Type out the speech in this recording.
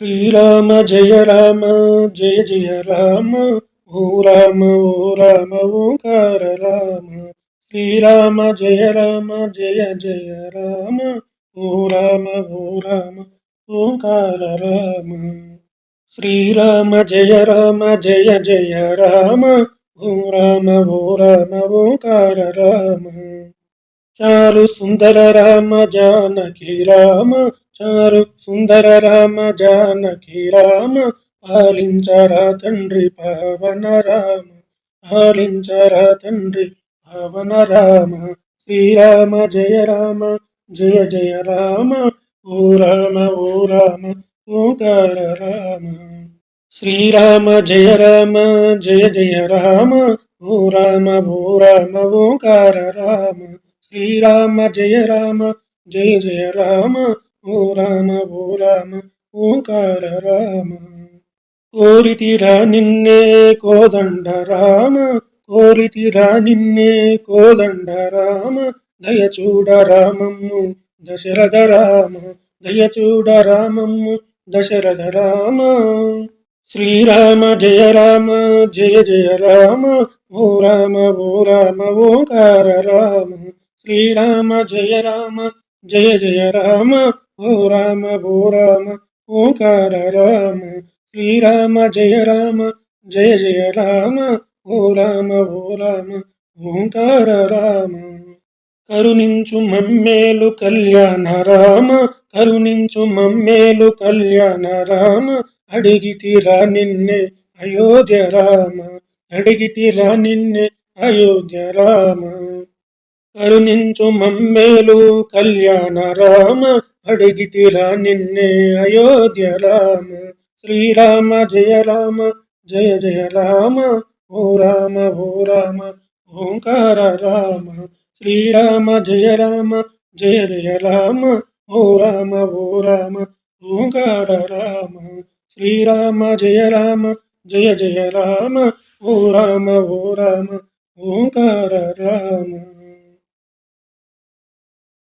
శ్రీరామ జయ రామ జయ జయ రామ ఓ రామ ఓంకార రామ. శ్రీరామ జయ రామ జయ జయ రామ ఓ రామ ఓంకార రామ. శ్రీరామ జయ రామ జయ జయ రామ ఓ రామ ఓంకార రామ. చారు సుందర రామ జానకి రామ చారు సుందర రామ జానకి రామ పాలించరా తండ్రి పవన రామ పాలించరా తండ్రి పవన రామ. శ్రీరామ జయ రామ జయ జయ రామ ఓ రామ ఓంకార రామ. శ్రీరామ జయ రామ జయ జయ రామ ఓ రామ ఓంకార రామ. శ్రీరామ జయ రామ జయ జయ రామ ఓ రామ ఓంకార రామ. కోరితిరా నిన్నే కోదండ రామ కోరితిరా నిన్నే కోదండ రామ. దయచూడ రామమ్ము దశరథ రామ దయచూడ రామమ్ము దశరథ రామ. శ్రీరామ జయ రామ జయ జయ రామ ఓ రామ ఓంకార రామ. శ్రీరామ జయ రామ జయ జయ రామ ఓ రామ ఓంకార రామ. శ్రీరామ జయ రామ జయ జయ రామ ఓ రామ ఓంకార రామ. కరుణించు మమ్మేలు కళ్యాణ రామ కరుణించు మమ్మేలు కళ్యాణ రామ. అడిగితిరా నిన్నే అయోధ్య రామ అడిగితిరా నిన్నే అయోధ్య రామ. కరుణించు మమ్మేలు కళ్యాణ రామ అడిగితిరా నిన్నే అయోధ్య రామ. శ్రీరామ జయ రామ జయ జయ రామ ఓ రామ ఓంకార రామ. శ్రీరామ జయ రామ జయ జయ రామ ఓ రామ ఓంకార రామ. శ్రీరామ జయ రామ జయ జయ రామ ఓ రామ ఓంకార రామ.